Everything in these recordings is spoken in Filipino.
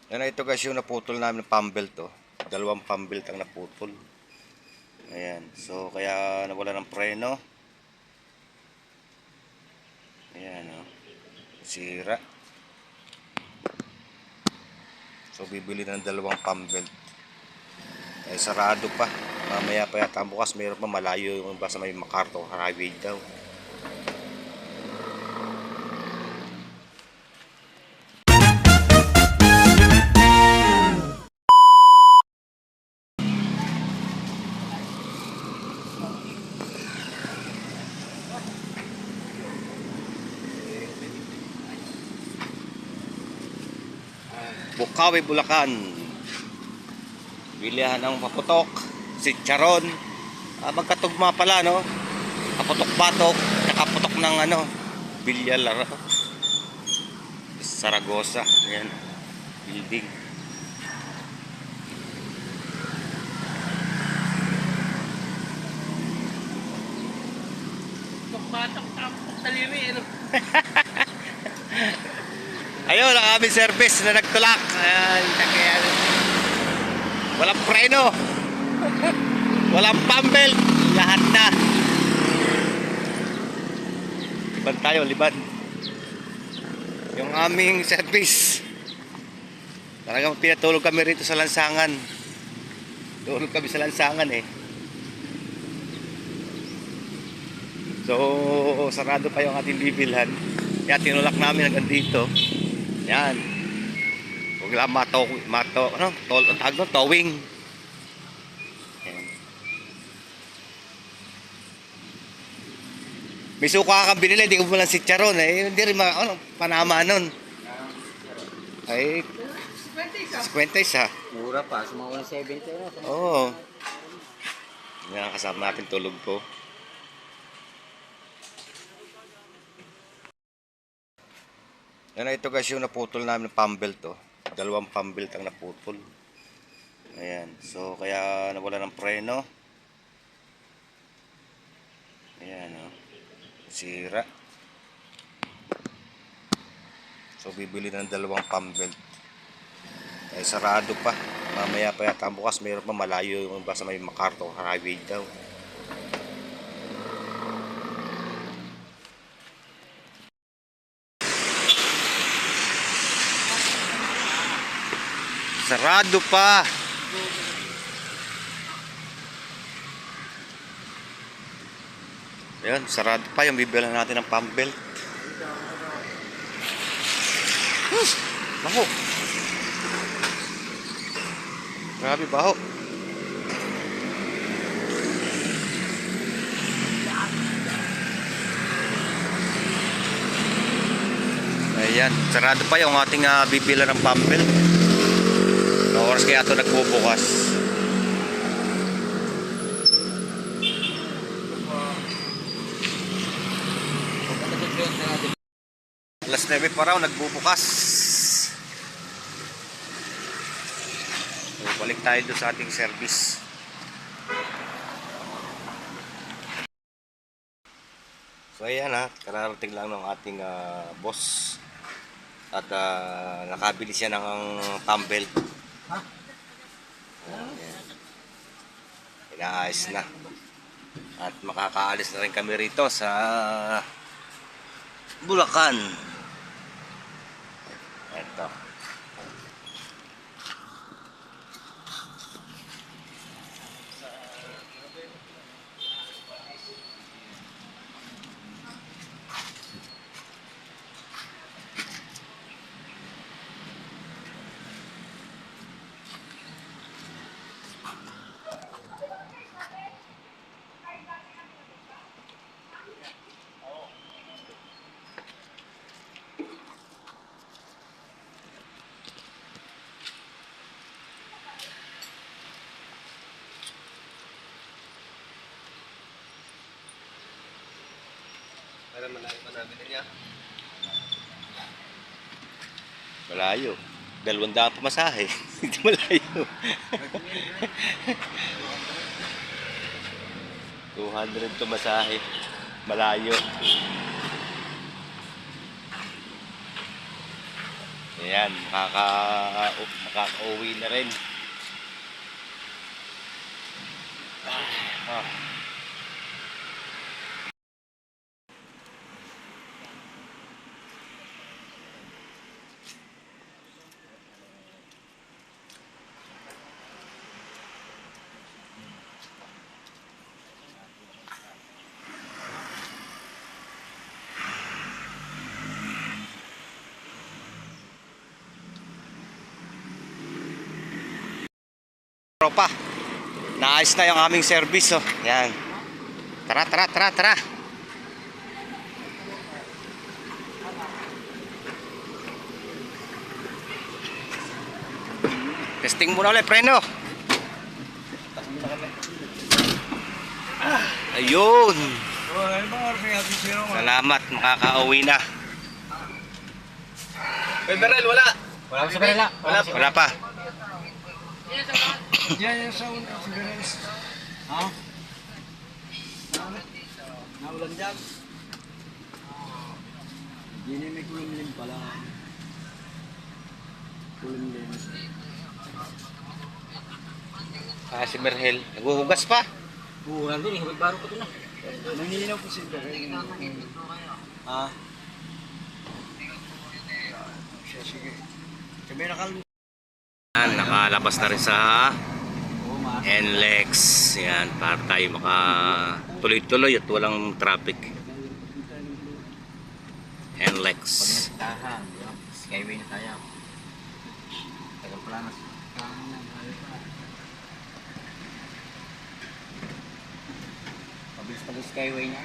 Yan na ito guys, yung naputol namin ng pambelt to. Dalawang pambelt ang naputol. Ayan. So kaya nawala ng preno. Ayan o. Sira. So bibili ng dalawang pambelt. Ay sarado pa. Mamaya pa yata bukas mayroon pa, malayo yung basta may MacArthur highway daw. Bukawi, Bulacan. Bilihan ng paputok, sitcharon. Magkatugma pala no. Kaputok-batok, nakaputok ng ano, Bilyalaro. Saragosa, ayan. Building. Batok-tapok talimi, ano? Ayun, ang aming service na nagtulak. Ayan, kaya walang preno. Walang pambelt. Lahat na. Liban tayo, liban. Yung aming service. Talagang pinatulog kami rito sa lansangan. Tulog kami sa lansangan eh. So, sarado pa yung ating bibilhan. Kaya tinulak namin hanggang dito. Yan. Huwag lang towing. Yan. May suka kang binili, hindi ko mo lang sitcharon eh. Hindi rin panama nun. Ay, 50 isa. Mura pa, sumawala 70 na. Oo. Yan, kasama natin tulog po. Yan na ito guys, yung naputol namin ng pambelt to. Dalawang pambelt ang naputol. Ayan. So kaya nawala ng preno. Ayan o. Sira. So bibili ng dalawang pambelt. Ay sarado pa. Mamaya pa yata bukas mayroon pa, malayo yung basta may MacArthur highway daw. Sarado pa. Ayan, sarado pa yung bibilan natin ng pambelt. Baho. Grabe baho. Ayan, sarado pa yung ating bibilan ng pambelt. No oras kaya ito nagbubukas. Alas 9 pa raw nagbubukas. So, balik tayo doon sa ating service. So ayan kararating lang ng ating boss. At nakabili siya ng pambelt. Inaayos na. At makakaalis na rin kami rito sa Bulacan. Ito. Para malayo pa namin niya. Malayo. 200 pamasahe. Hindi malayo. 200 pamasahe. Malayo. Ayan, makaka-uwi na rin. Ah. Tropa, naayos na yung aming service, oh. Yan. Tara, tara, tara, tara. Testing muna ulit, preno. Ayun. Salamat, makaka-uwi na. Federal, wala. Wala pa sa Federal. Wala pa. Yan yung sa Federals. Ha? Naulan dyan. Hindi may kulimlim pala. Kulimlim. Si Merhel, naghuhugas pa. Oo, nandun eh. Baro ko ito na. Nangininaw po si Federal. Ha? Sige. Kami nakal... Yan, nakalabas na rin sa NLEX. Yan, para tayo makatuloy-tuloy at walang traffic. NLEX. Tahan. Skyway na tayo. Tagal pala na. Pabilis pag skyway na.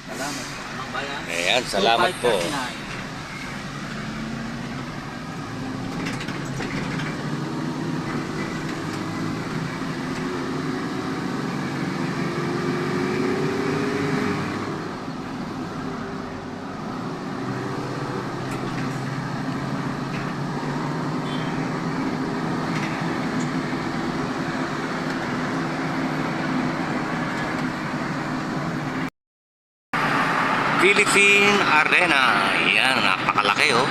Salamat. Anong bayan? Ayan, salamat po. Philippine Arena. Yan, napakalaki, oh.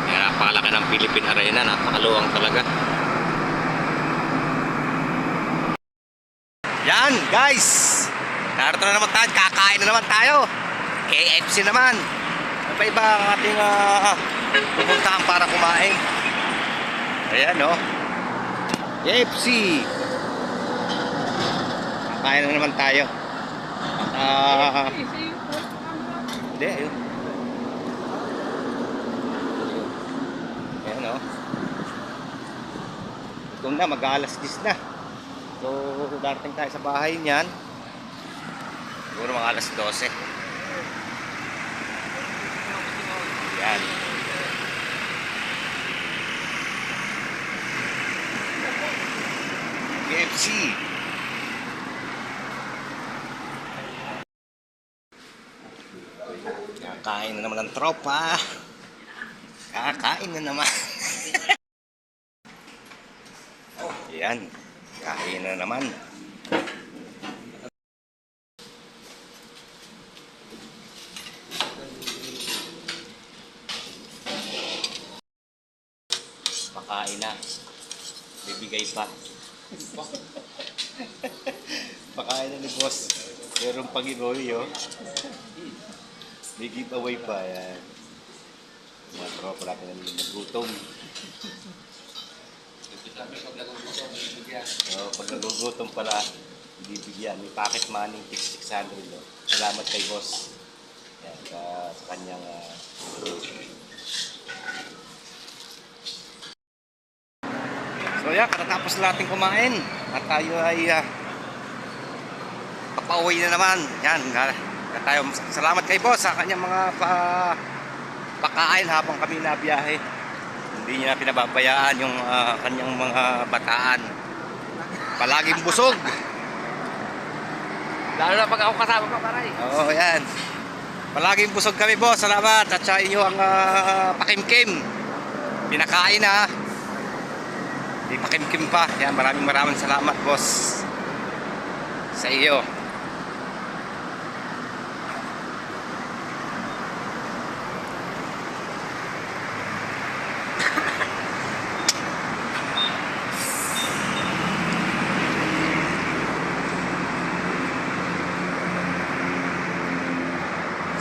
Yan, napakalaki ng Philippine Arena. Napakaluwang talaga. Yan, guys. Narito na naman tayo. Kakain na naman tayo. KFC naman. Iba-iba ang ating pupuntahan para kumain. Ayan, no. KFC. Kakain na naman tayo. Hindi, ayun. Ayan, no. Itong na, mag-alas 10 na. So, darating tayo sa bahay niyan. Siguro mga alas 12. Yan. KFC. Kakain na naman ng tropa. Kakain na naman. Yan. Kain na naman. Pakain na. Bibigay pa. Pakain na ni boss. Merong pag-iboy, oh. May giveaway pa. Yan. Mga tropa natin na nagutom. Pag nagugutom pala, bibigyan. May pocket money, 600. No? Salamat kay boss. Yan, sa kanyang So yan, katatapos natin kumain at tayo ay papauwi na naman. Yan, tayo, salamat kay boss sa kanyang mga pakain habang kami nabiyahe. Hindi niya pinababayaan yung kanyang mga bataan. Palaging busog. Lalo na pag ako kasama pa, paray. Oo, yan. Palaging busog kami, boss. Salamat. At sa inyo ang pakimkim. Pinakain ha. Di pakimkim pa. Yan, maraming salamat, boss. Sa iyo.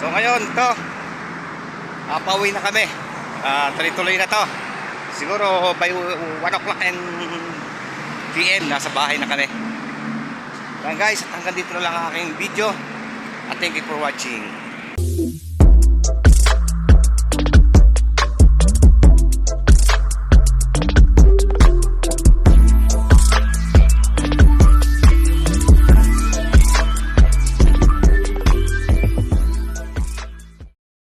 So ngayon, pauwi na kami. Tuloy-tuloy na to. Siguro by 1 o'clock and PM, nasa bahay na kami. Yan guys, hanggang dito na lang ang aking video. At thank you for watching.